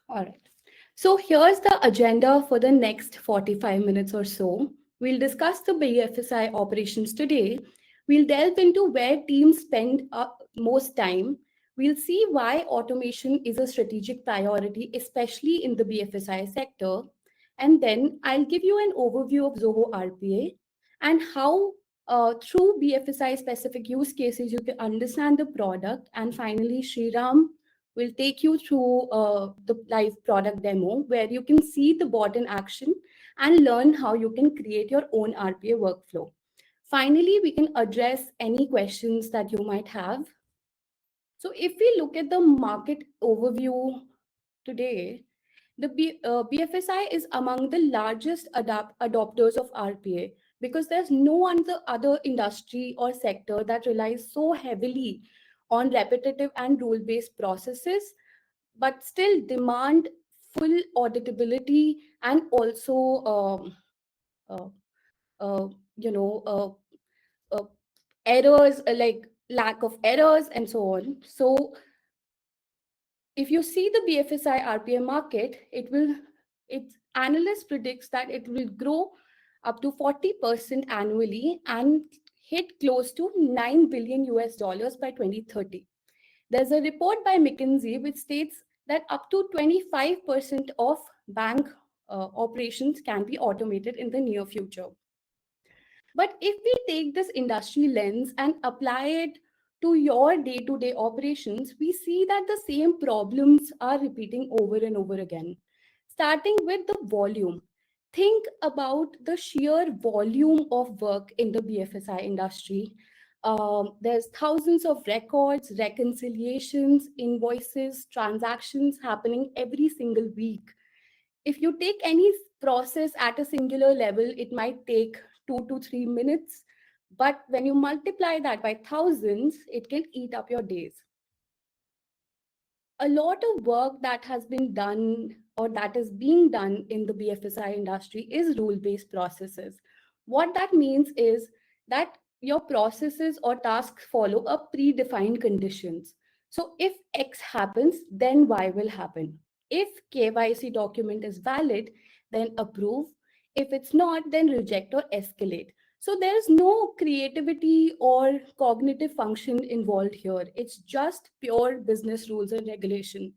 All right. So here's the agenda for the next 45 minutes or so. We'll discuss the BFSI operations today. We'll delve into where teams spend most time. We'll see why automation is a strategic priority, especially in the BFSI sector. And then I'll give you an overview of Zoho RPA and how, through BFSI specific use cases, you can understand the product. And finally, Sriram will take you through the live product demo where you can see the bot in action and learn how you can create your own RPA workflow. Finally, we can address any questions that you might have. So if we look at the market overview today, the BFSI is among the largest adopters of RPA because there's no other industry or sector that relies so heavily on repetitive and rule-based processes, but still demand full auditability and also, uh, uh, you know, uh, errors, like lack of errors and so on. So if you see the BFSI RPA market, its analyst predicts that it will grow up to 40% annually and hit close to 9 billion US dollars by 2030. There's a report by McKinsey which states that up to 25% of bank operations can be automated in the near future. But if we take this industry lens and apply it to your day to day operations, we see that the same problems are repeating over and over again. Starting with the volume. Think about the sheer volume of work in the BFSI industry. There's thousands of records, reconciliations, invoices, transactions happening every single week. If you take any process at a singular level, it might take 2 to 3 minutes. But when you multiply that by thousands, it can eat up your days. A lot of work that has been done or that is being done in the BFSI industry is rule based processes. What that means is that your processes or tasks follow a predefined conditions. So if X happens, then Y will happen. If KYC document is valid, then approve. If it's not, then reject or escalate. So there's no creativity or cognitive function involved here. It's just pure business rules and regulation.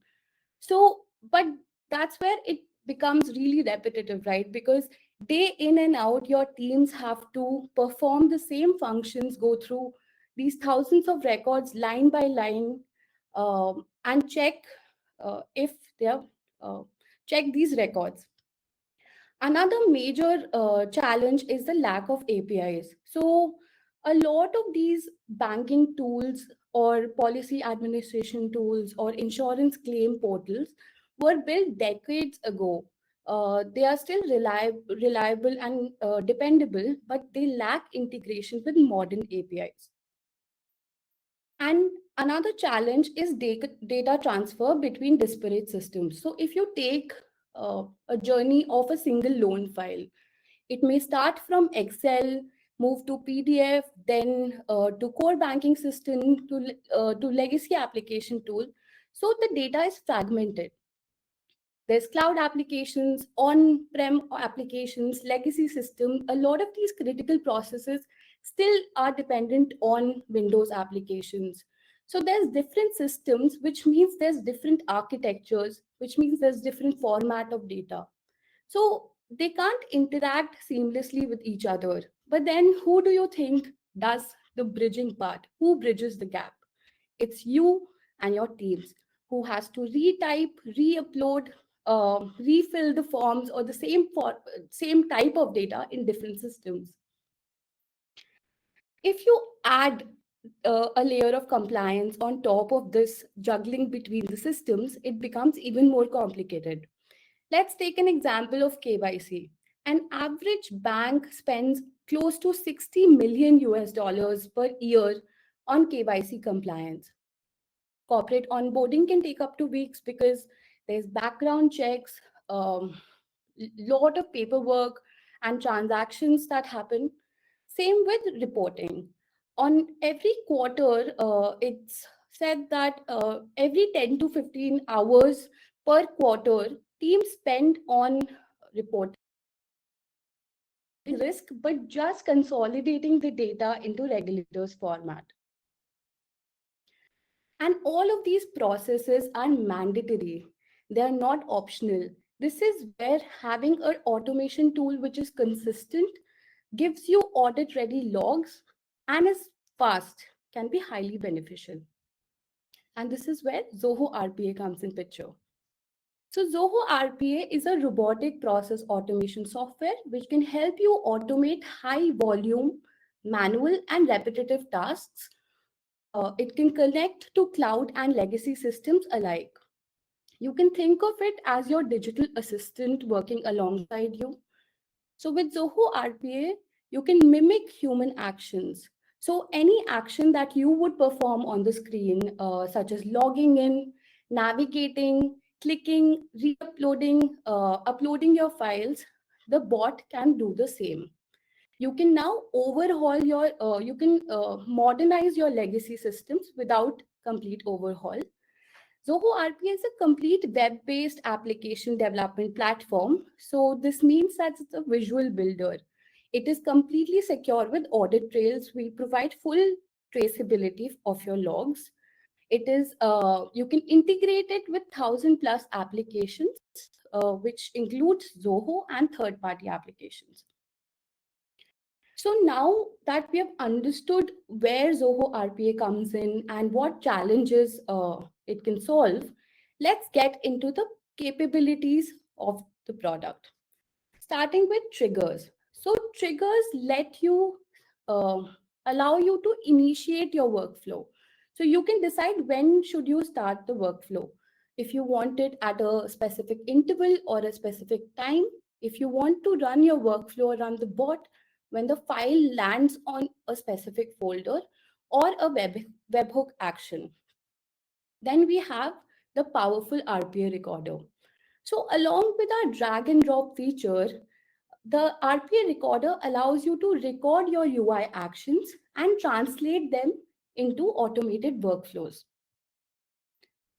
So, but that's where it becomes really repetitive, right? Because day in and out, your teams have to perform the same functions, go through these thousands of records line by line, and check if they're uh, check these records. Another major challenge is the lack of APIs. So, a lot of these banking tools or policy administration tools or insurance claim portals were built decades ago. They are still reliable and dependable, but they lack integration with modern APIs. And another challenge is data transfer between disparate systems. So, if you take a journey of a single loan file, it may start from Excel, move to PDF, then to core banking system, to legacy application tool. So the data is fragmented. There's cloud applications, on-prem applications, legacy system. A lot of these critical processes still are dependent on Windows applications. So there's different systems, which means there's different architectures, which means there's different format of data. So they can't interact seamlessly with each other. But then who do you think does the bridging part? Who bridges the gap? It's you and your teams who has to retype, re-upload, refill the forms or the same type of data in different systems. If you add a layer of compliance on top of this juggling between the systems, it becomes even more complicated. Let's take an example of KYC. An average bank spends close to 60 million US dollars per year on KYC compliance. Corporate onboarding can take up to weeks because there's background checks, lot of paperwork and transactions that happen. Same with reporting. On every quarter, it's said that every 10 to 15 hours, Per quarter, teams spend on reporting risk, but just consolidating the data into regulators format. And all of these processes are mandatory. They are not optional. This is where having an automation tool which is consistent, gives you audit ready logs, and is fast can be highly beneficial. And this is where Zoho RPA comes in picture. So Zoho RPA is a robotic process automation software which can help you automate high volume, manual and repetitive tasks. It can connect to cloud and legacy systems alike. You can think of it as your digital assistant working alongside you. So with Zoho RPA, you can mimic human actions. So any action that you would perform on the screen, such as logging in, navigating, clicking, re-uploading, uploading your files, the bot can do the same. You can now overhaul you can modernize your legacy systems without complete overhaul. Zoho RPA is a complete web-based application development platform. So this means that it's a visual builder. It is completely secure with audit trails. We provide full traceability of your logs. It is you can integrate it with 1,000+ applications, which includes Zoho and third-party applications. So now that we have understood where Zoho RPA comes in and what challenges it can solve, let's get into the capabilities of the product. Starting with triggers. So triggers let you uh, allow you to initiate your workflow. So you can decide when should you start the workflow. If you want it at a specific interval or a specific time, if you want to run your workflow around the bot when the file lands on a specific folder or a webhook action. Then we have the powerful RPA recorder. So along with our drag and drop feature, the RPA recorder allows you to record your UI actions and translate them into automated workflows.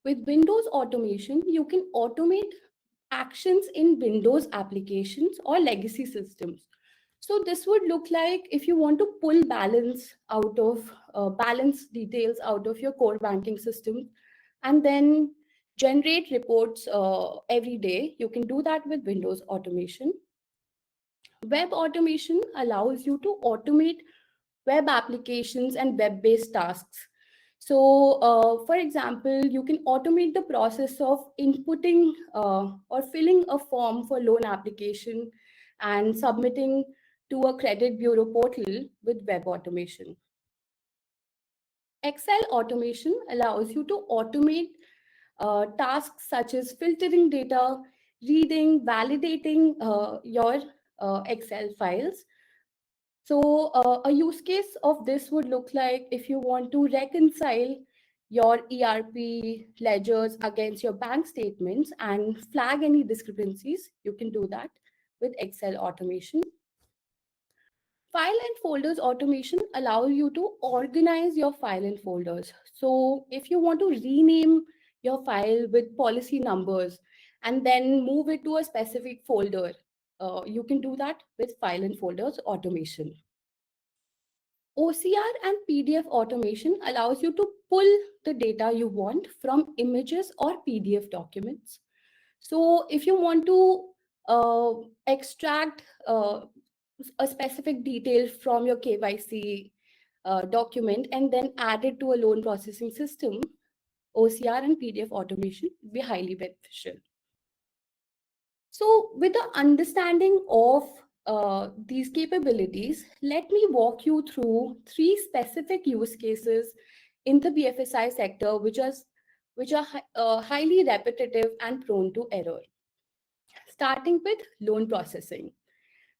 With Windows automation, you can automate actions in Windows applications or legacy systems. So this would look like if you want to pull balance details out of your core banking system and then generate reports every day, you can do that with Windows automation. Web automation allows you to automate web applications and web-based tasks. So, for example, you can automate the process of inputting or filling a form for loan application and submitting to a credit bureau portal with web automation. Excel automation allows you to automate tasks such as filtering data, reading, validating your Excel files. So a use case of this would look like if you want to reconcile your ERP ledgers against your bank statements and flag any discrepancies, you can do that with Excel automation. File and folders automation allows you to organize your file and folders. So if you want to rename your file with policy numbers and then move it to a specific folder, you can do that with file and folders automation. OCR and PDF automation allows you to pull the data you want from images or PDF documents. So if you want to extract a specific detail from your KYC document and then add it to a loan processing system, OCR and PDF automation would be highly beneficial. So with the understanding of these capabilities, let me walk you through 3 specific use cases in the BFSI sector, which are highly repetitive and prone to error. Starting with loan processing.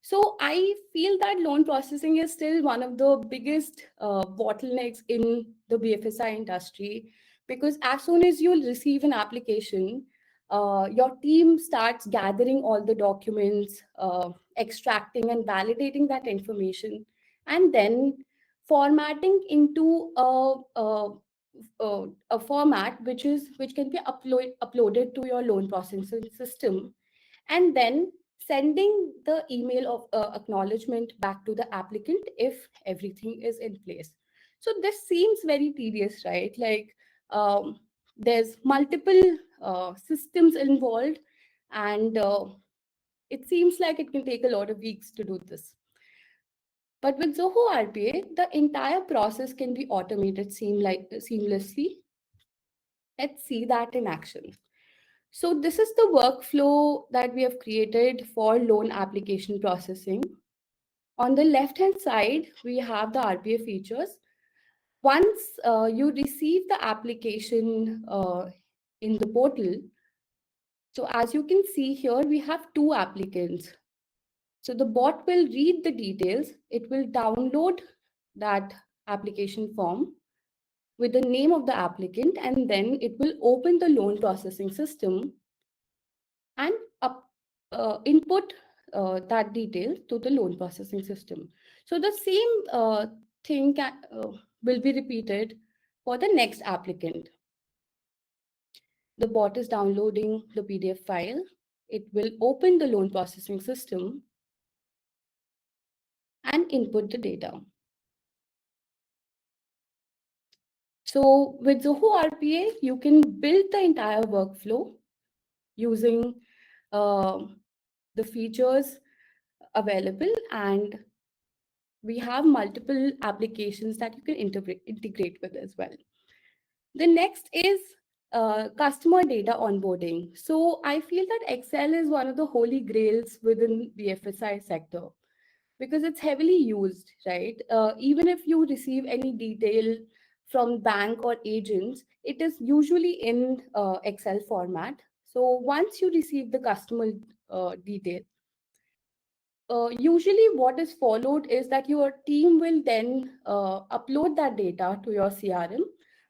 So I feel that loan processing is still one of the biggest bottlenecks in the BFSI industry, because as soon as you'll receive an application, your team starts gathering all the documents, extracting and validating that information, and then formatting into a format which can be uploaded to your loan processing system, and then sending the email of acknowledgement back to the applicant if everything is in place. So this seems very tedious, right? Like, there's multiple systems involved, and it seems like it can take a lot of weeks to do this. But with Zoho RPA, the entire process can be automated seamlessly. Let's see that in action. So this is the workflow that we have created for loan application processing. On the left-hand side, we have the RPA features. Once you receive the application in the portal, so as you can see here, we have two applicants. So the bot will read the details. It will download that application form with the name of the applicant, and then it will open the loan processing system and input that detail to the loan processing system. So the same thing will be repeated for the next applicant. The bot is downloading the PDF file. It will open the loan processing system and input the data. So with Zoho RPA, you can build the entire workflow using the features available, and we have multiple applications that you can integrate with as well. The next is customer data onboarding. So I feel that Excel is one of the holy grails within the BFSI sector because it's heavily used, right? Even if you receive any detail from bank or agents, it is usually in Excel format. So once you receive the customer detail, usually what is followed is that your team will then upload that data to your CRM,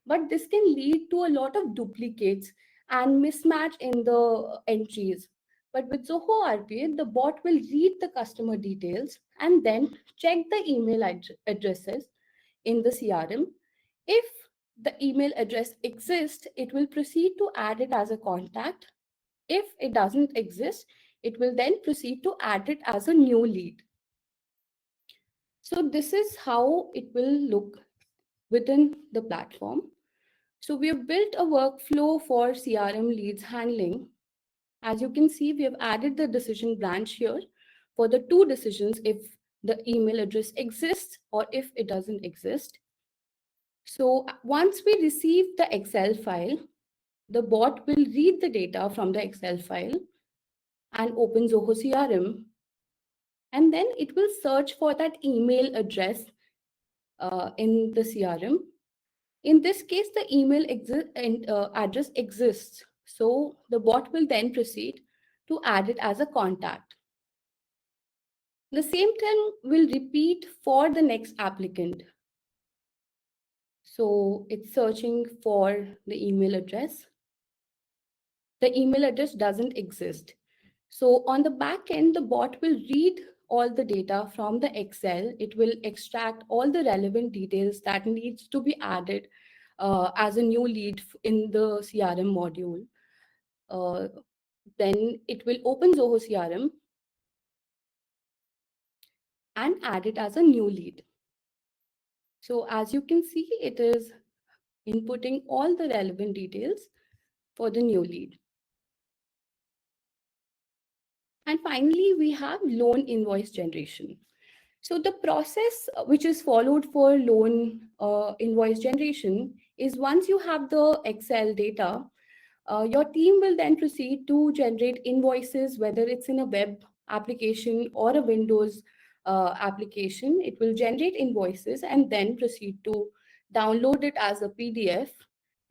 but this can lead to a lot of duplicates and mismatch in the entries. But with Zoho RPA, the bot will read the customer details and then check the email addresses in the CRM. If the email address exists, it will proceed to add it as a contact. If it doesn't exist, it will then proceed to add it as a new lead. So this is how it will look within the platform. So we have built a workflow for CRM leads handling. As you can see, we have added the decision branch here for the two decisions if the email address exists or if it doesn't exist. So once we receive the Excel file, the bot will read the data from the Excel file and open Zoho CRM, and then it will search for that email address in the CRM. In this case, the email address exists. So the bot will then proceed to add it as a contact. The same thing will repeat for the next applicant. So it's searching for the email address. The email address doesn't exist. So on the back end, the bot will read all the data from the Excel. It will extract all the relevant details that needs to be added as a new lead in the CRM module. Then it will open Zoho CRM and add it as a new lead. So as you can see, it is inputting all the relevant details for the new lead. And finally, we have loan invoice generation. So the process which is followed for loan invoice generation is once you have the Excel data, your team will then proceed to generate invoices, whether it's in a web application or a Windows application. It will generate invoices and then proceed to download it as a PDF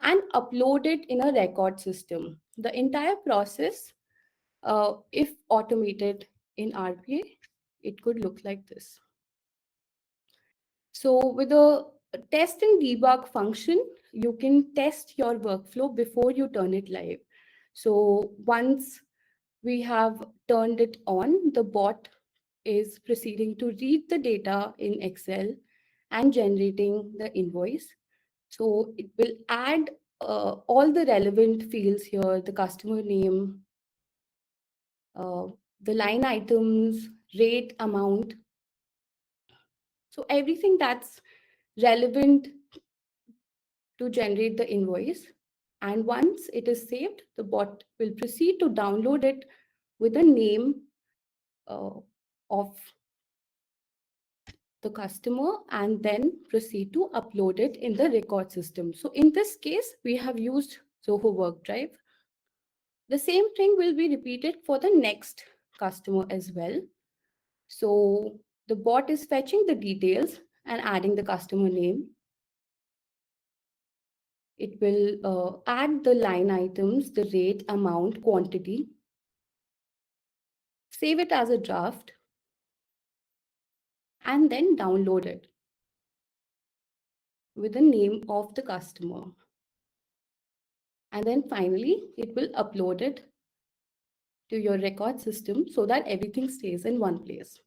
and upload it in a record system. The entire process, if automated in RPA, it could look like this. So with a test and debug function, you can test your workflow before you turn it live. So once we have turned it on, the bot is proceeding to read the data in Excel and generating the invoice. So it will add all the relevant fields here, the customer name, uh, the line items, rate, amount. So everything that's relevant to generate the invoice. And once it is saved, the bot will proceed to download it with the name uh, of the customer and then proceed to upload it in the record system. So in this case, we have used Zoho WorkDrive. The same thing will be repeated for the next customer as well. So the bot is fetching the details and adding the customer name. It will add the line items, the rate, amount, quantity, save it as a draft, and then download it with the name of the customer. And then finally, it will upload it to your record system so that everything stays in one place.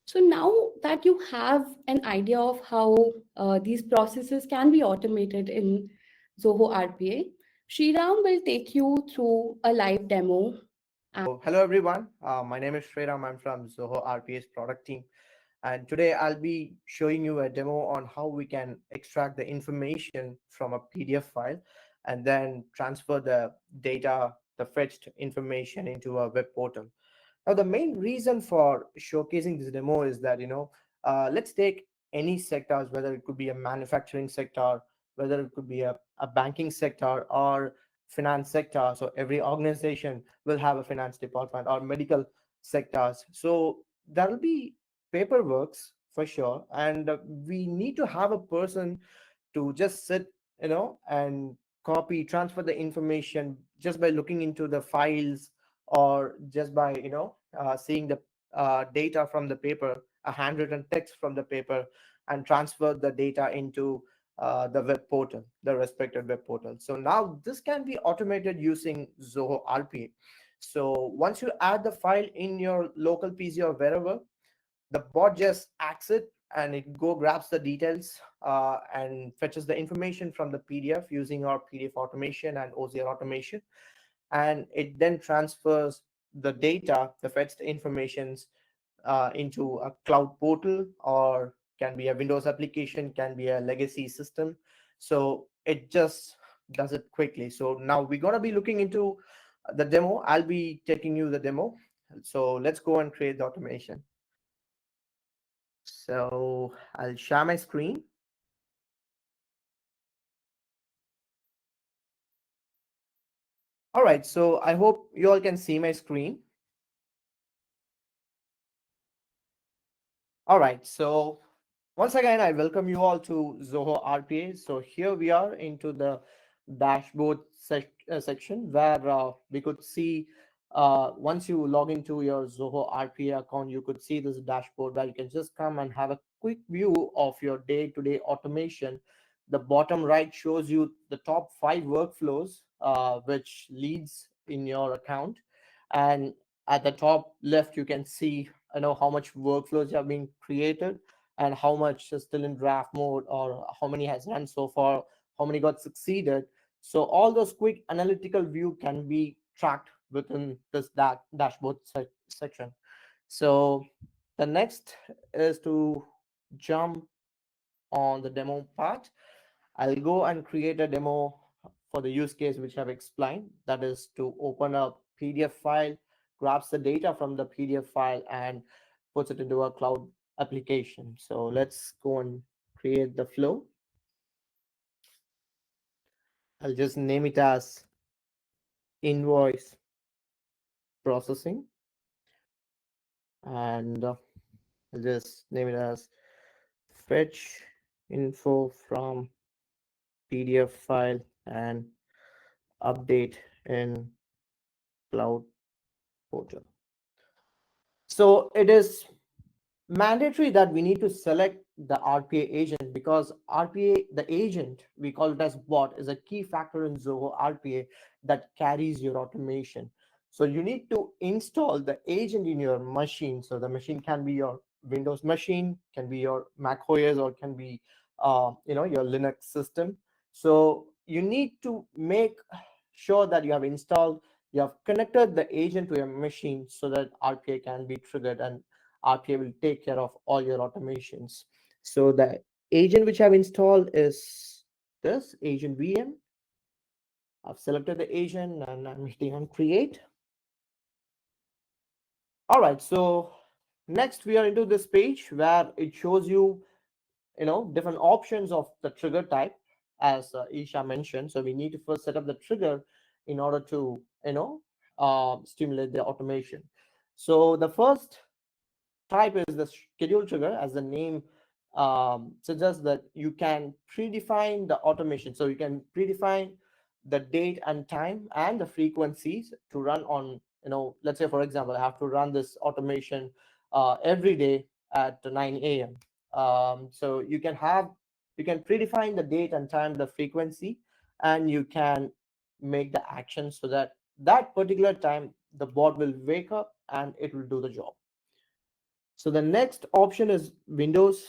So now that you have an idea of how these processes can be automated in Zoho RPA, Sriram will take you through a live demo. Hello everyone. My name is Sriram. I'm from Zoho RPA's product team. And today I'll be showing you a demo on how we can extract the information from a PDF file and then transfer the data, the fetched information into a web portal. Now, the main reason for showcasing this demo is that, let's take any sectors, whether it could be a manufacturing sector, whether it could be a banking sector or finance sector. So every organization will have a finance department or medical sectors. So there will be paperworks for sure. And we need to have a person to just sit, and copy, transfer the information just by looking into the files or just by, seeing the data from the paper, a handwritten text from the paper, and transfer the data into the web portal, the respected web portal. So now this can be automated using Zoho RPA. So once you add the file in your local PC or wherever, the bot just acts it and it go grabs the details and fetches the information from the PDF using our PDF automation and OCR automation, and it then transfers the data, the fetched informations into a cloud portal, or can be a Windows application, can be a legacy system. So it just does it quickly. So now we're going to be looking into the demo. I'll be taking you the demo. So let's go and create the automation. So I'll share my screen. All right, so I hope you all can see my screen. All right, so once again, I welcome you all to Zoho RPA. So here we are into the dashboard section where we could see once you log into your Zoho RPA account, you could see this dashboard where you can just come and have a quick view of your day-to-day automation. The bottom right shows you the top 5 workflows which leads in your account, and at the top left you can see how much workflows have been created and how much is still in draft mode, or how many has run so far, how many got succeeded. So all those quick analytical view can be tracked within this dashboard section. So the next is to jump on the demo part. I'll go and create a demo for the use case which I've explained. That is to open a PDF file, grabs the data from the PDF file and puts it into a cloud application. So let's go and create the flow. I'll just name it as invoice processing, and I'll just name it as fetch info from PDF file and update in cloud portal. So it is mandatory that we need to select the RPA agent, because RPA, the agent, we call it as bot, is a key factor in Zoho RPA that carries your automation. So you need to install the agent in your machine. So the machine can be your Windows machine, can be your Mac OS, or can be your Linux system. So you need to make sure that you have installed, you have connected the agent to your machine so that RPA can be triggered, and RPA will take care of all your automations. So the agent which I've installed is this agent VM. I've selected the agent and I'm hitting on create. All right, so next we are into this page where it shows you, different options of the trigger type, as Isha mentioned. So we need to first set up the trigger in order to, stimulate the automation. So the first type is the schedule trigger. As the name suggests, that you can predefine the automation. So you can predefine the date and time and the frequencies to run on, let's say, for example, I have to run this automation every day at 9 a.m. So you can predefine the date and time, the frequency, and you can make the action so that that particular time the bot will wake up and it will do the job. So the next option is Windows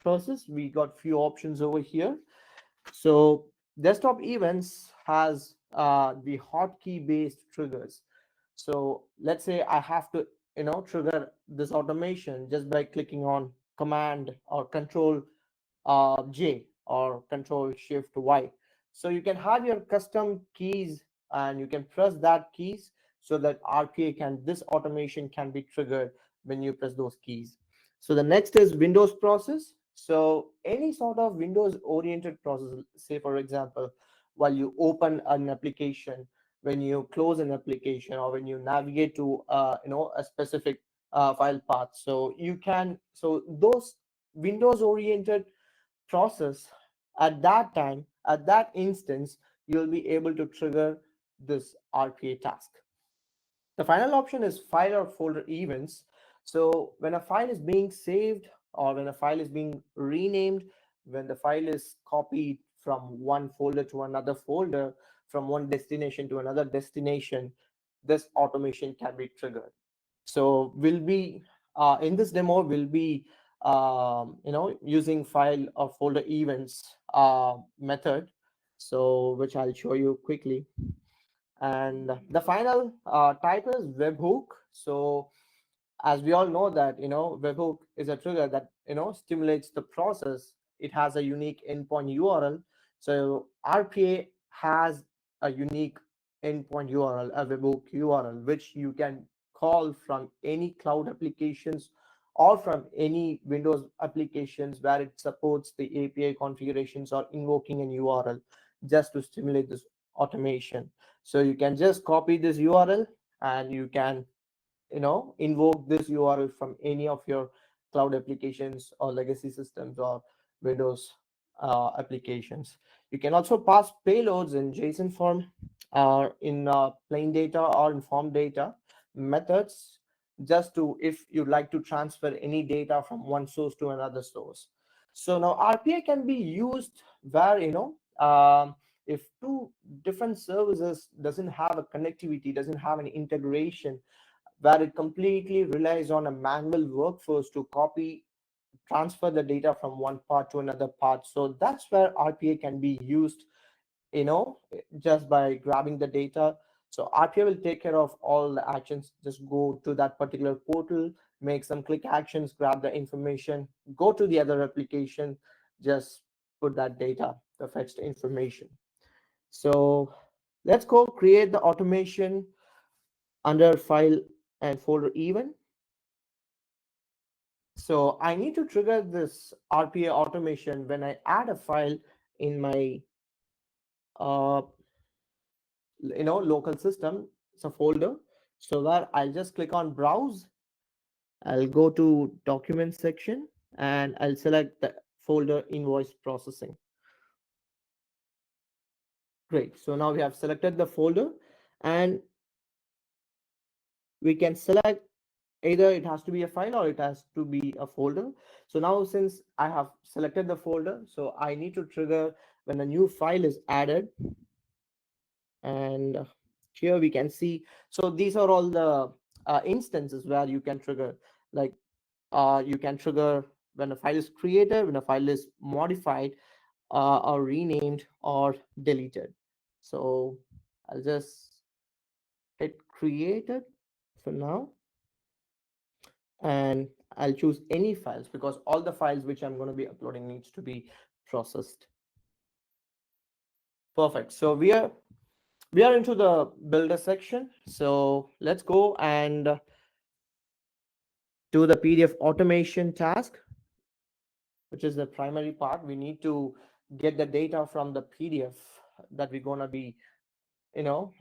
process. We got few options over here. So desktop events has the hotkey based triggers. So let's say I have to, trigger this automation just by clicking on Command or Control J or Control Shift Y. So you can have your custom keys and you can press that keys so that this automation can be triggered when you press those keys. So the next is Windows process. So any sort of Windows oriented process, say for example, while you open an application, when you close an application, or when you navigate to a specific file path. So those Windows oriented process, at that time, at that instance, you'll be able to trigger this RPA task. The final option is file or folder events. So when a file is being saved, or when a file is being renamed, when the file is copied from one folder to another folder, from one destination to another destination, this automation can be triggered. So we'll be in this demo, we'll be using file or folder events method, so which I'll show you quickly. And the final type is webhook. So as we all know that, webhook is a trigger that, stimulates the process. It has a unique endpoint URL. So RPA has a unique endpoint URL, a webhook URL, which you can call from any cloud applications or from any Windows applications where it supports the API configurations, or invoking an URL just to stimulate this automation. So you can just copy this URL and you can, invoke this URL from any of your cloud applications or legacy systems or Windows applications. You can also pass payloads in JSON form, or in plain data or in form data methods, just to, if you'd like to transfer any data from one source to another source. So now RPA can be used where, if two different services doesn't have a connectivity, doesn't have an integration, where it completely relies on a manual workforce to copy, transfer the data from one part to another part. So that's where RPA can be used, just by grabbing the data. So RPA will take care of all the actions. Just go to that particular portal, make some click actions, grab the information, go to the other application, just put that data, the fetched information. So let's go create the automation under file and folder event. So I need to trigger this RPA automation when I add a file in my uh, local system. It's a folder. So that I'll just click on browse. I'll go to document section and I'll select the folder invoice processing. Great. So now we have selected the folder, and we can select either it has to be a file or it has to be a folder. So now, since I have selected the folder, so I need to trigger when a new file is added. And here we can see, so these are all the instances where you can trigger, like you can trigger when a file is created, when a file is modified, or renamed or deleted. So I'll just hit created for now, and I'll choose any files because all the files which I'm going to be uploading needs to be processed. Perfect. So we are into the builder section. So let's go and do the PDF automation task, which is the primary part. We need to get the data from the PDF that we're going to be, you know,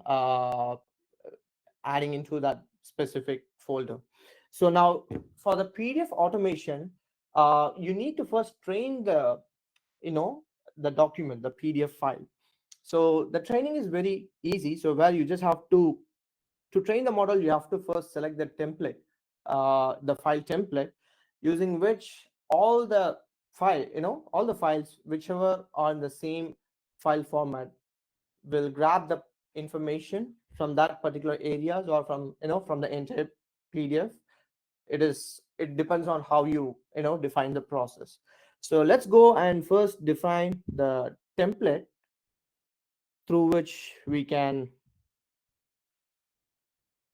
adding into that specific folder. So now for the PDF automation, you need to first train the, you know, the document, the PDF file. So the training is very easy. So where you just have to train the model, you have to first select the template, the file template, using which all the file, you know, all the files, whichever are in the same file format, will grab the information from that particular areas or from, you know, from the entire PDF. It depends on how you know, define the process. So let's go and first define the template through which we can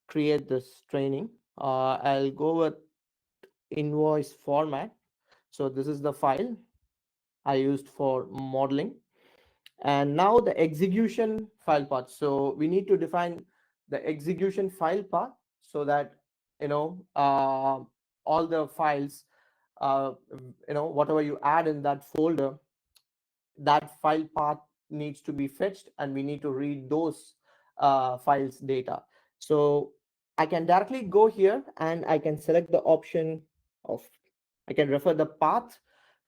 create this training. I'll go with invoice format. So this is the file I used for modeling. And now the execution file path. So we need to define the execution file path so that, you know, all the files, you know, whatever you add in that folder, that file path needs to be fetched and we need to read those files data. So I can directly go here and I can select the option of, I can refer the path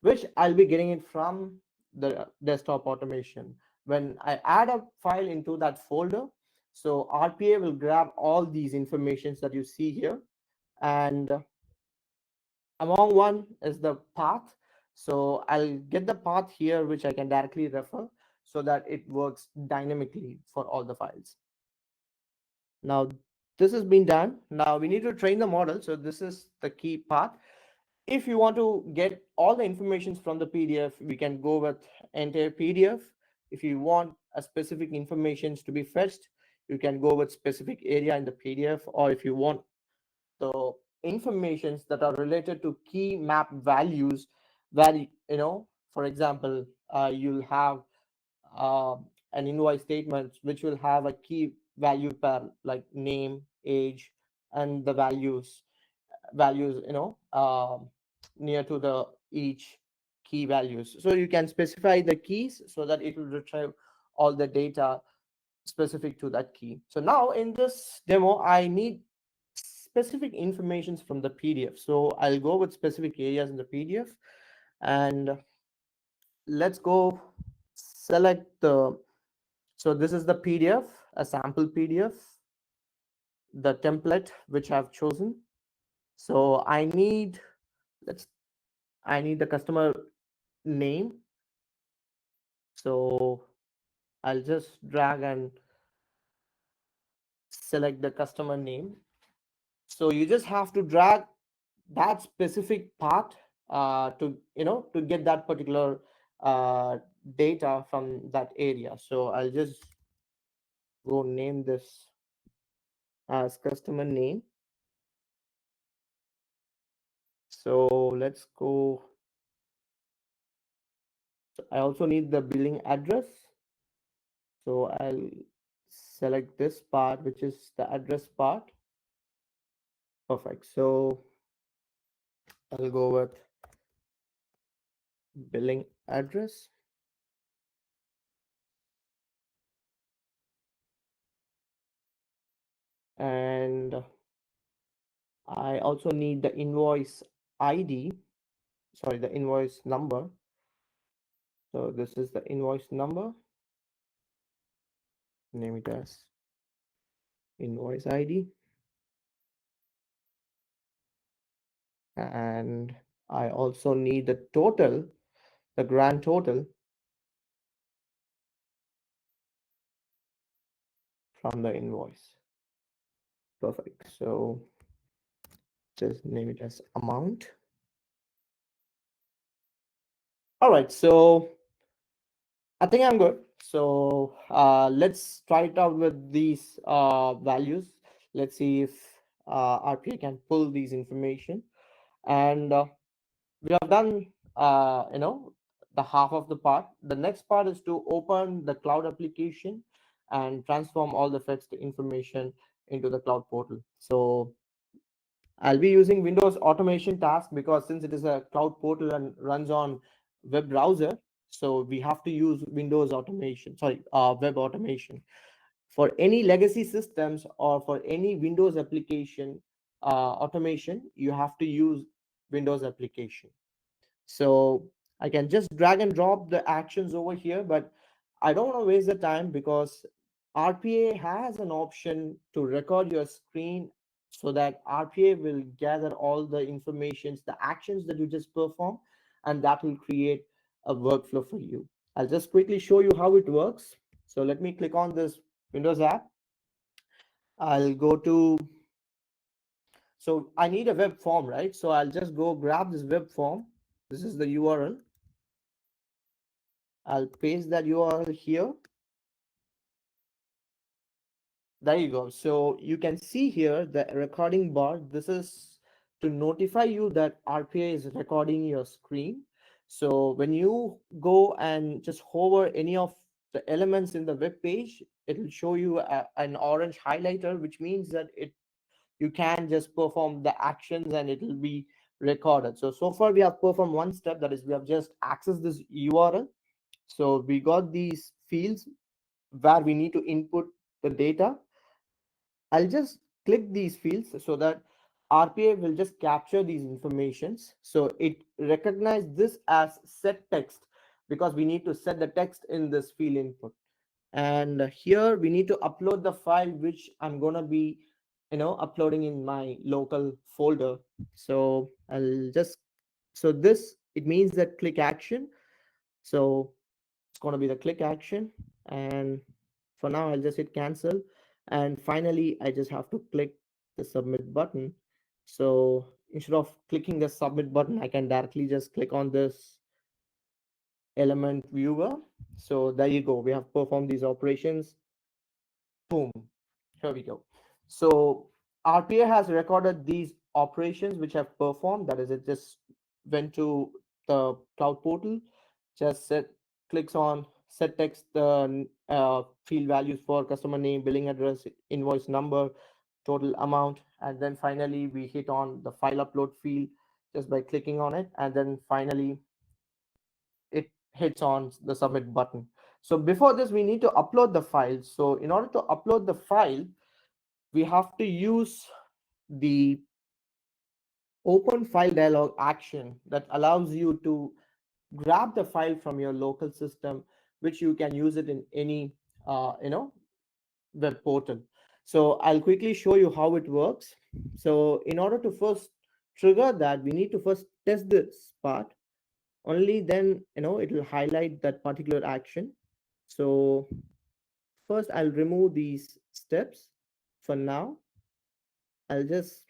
which I'll be getting it from the desktop automation. When I add a file into that folder, so RPA will grab all these informations that you see here, and among one is the path. So I'll get the path here which I can directly refer so that it works dynamically for all the files. Now this has been done. Now we need to train the model. So this is the key path. If you want to get all the information from the PDF, we can go with entire PDF. If you want a specific information to be fetched, you can go with specific area in the PDF, or if you want the informations that are related to key map values, where, you know, for example, you'll have uh, an invoice statement which will have a key value pair like name, age, and the values, you know, near to the each key values. So you can specify the keys so that it will retrieve all the data specific to that key. So now in this demo, I need specific informations from the PDF. So I'll go with specific areas in the PDF, and let's go select the, so this is the PDF, a sample PDF, the template which I've chosen. So let's I need the customer name. So I'll just drag and select the customer name. So you just have to drag that specific part to, you know, to get that particular uh, data from that area. So I'll just go name this as customer name. So let's go. I also need the billing address. So I'll select this part, which is the address part. Perfect. So I'll go with billing address. And I also need the invoice ID, sorry, the invoice number. So this is the invoice number. Name it as invoice ID. And I also need the total, the grand total from the invoice. Perfect. So just name it as amount. All right, so I think I'm good. So let's try it out with these values. Let's see if RPA can pull these information. And we have done, the half of the part. The next part is to open the cloud application and transform all the fetched information into the cloud portal. So I'll be using Windows automation task because since it is a cloud portal and runs on web browser, so we have to use Windows automation, sorry, web automation. For any legacy systems or for any Windows application automation, you have to use Windows application. So I can just drag and drop the actions over here, but I don't want to waste the time because RPA has an option to record your screen so that RPA will gather all the informations, the actions that you just perform, and that will create a workflow for you. I'll just quickly show you how it works. So let me click on this Windows app. I'll go to, so I need a web form, right? So I'll just go grab this web form. This is the URL. I'll paste that URL here. There you go. So you can see here the recording bar. This is to notify you that RPA is recording your screen. So when you go and just hover any of the elements in the web page, it will show you an orange highlighter, which means that you can just perform the actions and it will be recorded. So far we have performed one step, that is we have just accessed this URL. So we got these fields where we need to input the data. I'll just click these fields so that RPA will just capture these informations. So it recognizes this as set text because we need to set the text in this field input. And here we need to upload the file which I'm gonna be, uploading in my local folder. So I'll just, so this, it means that click action. So it's going to be the click action, and for now I'll just hit cancel, and finally I just have to click the submit button. So instead of clicking the submit button, I can directly just click on this element viewer. So there you go, we have performed these operations. Boom, here we go. So RPA has recorded these operations which have performed, that is, it just went to the cloud portal, just clicks on set text, the field values for customer name, billing address, invoice number, total amount, and then finally we hit on the file upload field just by clicking on it, and then finally it hits on the submit button. So before this we need to upload the file. So in order to upload the file, we have to use the open file dialog action that allows you to grab the file from your local system, which you can use it in any web portal. So I'll quickly show you how it works. So in order to first trigger that, we need to first test this part. Only then it will highlight that particular action. So first I'll remove these steps. For now I'll just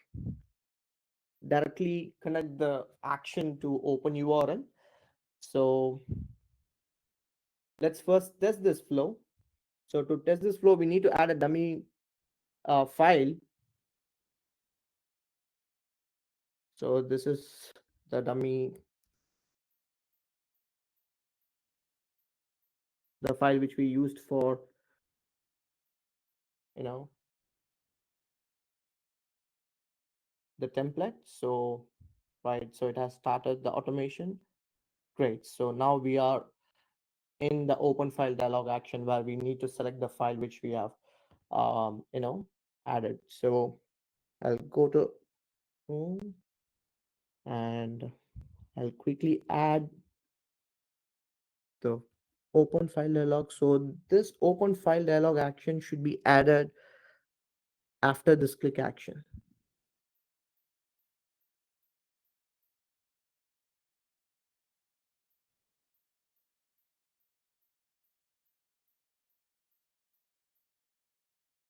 directly connect the action to open URL. So let's first test this flow. So to test this flow, we need to add a dummy file. So this is the dummy, the file which we used for, the template. So, right, so it has started the automation. Great. So now we are in the open file dialog action where we need to select the file which we have, added. So I'll go to home and I'll quickly add the open file dialog. So this open file dialog action should be added after this click action.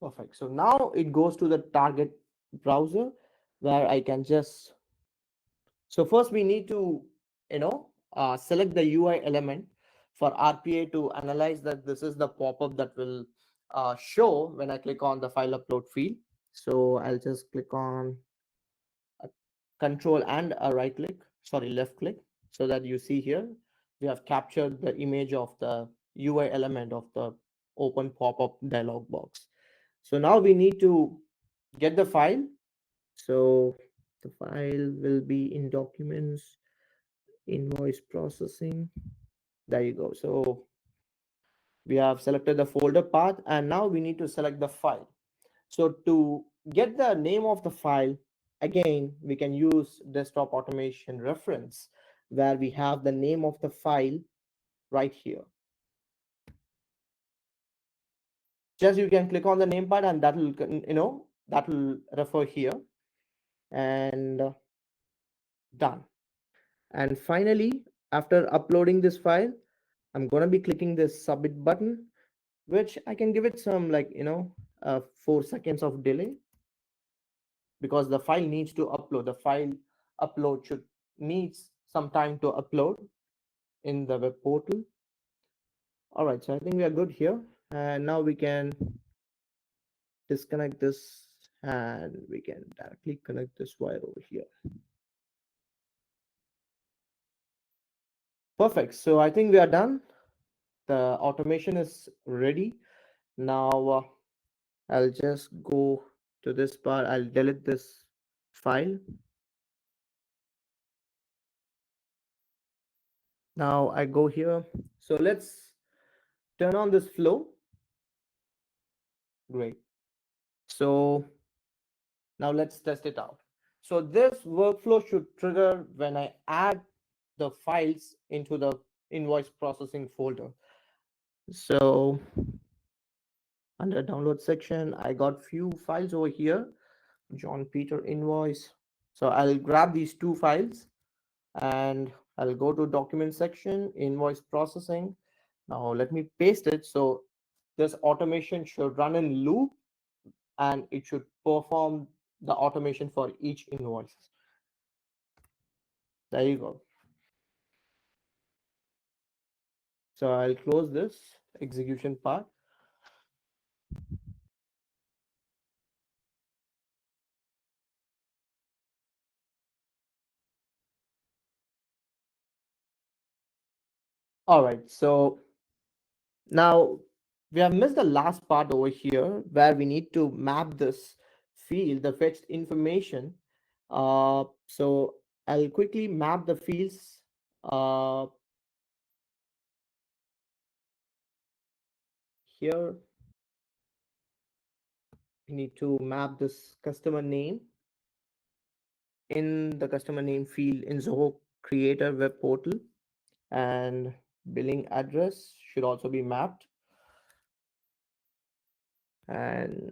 Perfect. So now it goes to the target browser where I can just, so first we need to, select the UI element for RPA to analyze that this is the pop-up that will show when I click on the file upload field. So I'll just click on a control and a right click, sorry, left click, so that you see here we have captured the image of the UI element of the open pop-up dialog box. So now we need to get the file. So the file will be in documents, invoice processing. There you go. So we have selected the folder path and now we need to select the file. So to get the name of the file, again, we can use desktop automation reference where we have the name of the file right here. Just you can click on the name part and that will, that will refer here and done. And finally, after uploading this file, I'm going to be clicking this submit button, which I can give it some 4 seconds of delay because the file needs to upload. The file upload should needs some time to upload in the web portal. All right, so I think we are good here. And now we can disconnect this and we can directly connect this wire over here. Perfect. So I think we are done. The automation is ready. Now I'll just go to this part. I'll delete this file. Now I go here. So let's turn on this flow. Great. So now let's test it out. So this workflow should trigger when I add the files into the invoice processing folder. So under download section, I got few files over here. John Peter invoice. So I'll grab these two files and I'll go to document section, invoice processing. Now let me paste it. So this automation should run in loop and it should perform the automation for each invoice. There you go. So I'll close this execution part. All right, so now we have missed the last part over here where we need to map this field, the fetched information. So I'll quickly map the fields. Here we need to map this customer name in the customer name field in Zoho Creator web portal, and billing address should also be mapped, and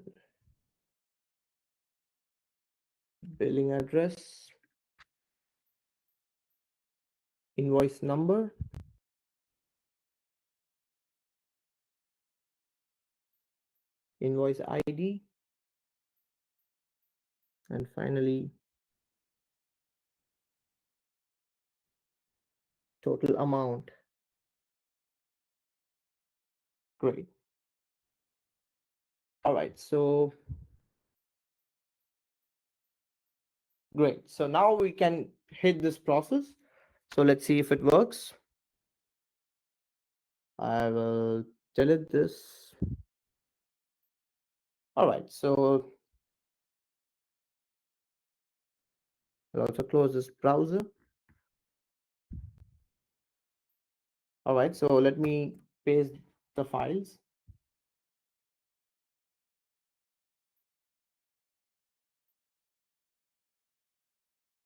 billing address, invoice number, invoice ID, and finally total amount. Great. All right, so great. So now we can hit this process. So let's see if it works. I will delete this. All right, so I'll also close this browser. All right, so let me paste the files.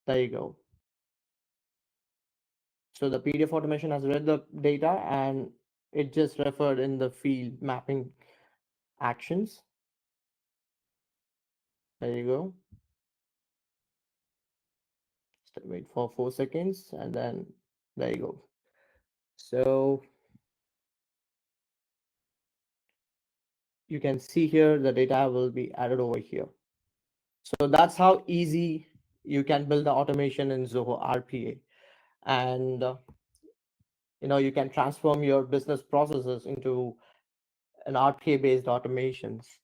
There you go. So the PDF automation has read the data and it just referred in the field mapping actions. There you go. Just wait for 4 seconds and then there you go. So you can see here the data will be added over here. So that's how easy you can build the automation in Zoho RPA. And You can transform your business processes into an RPA based automations.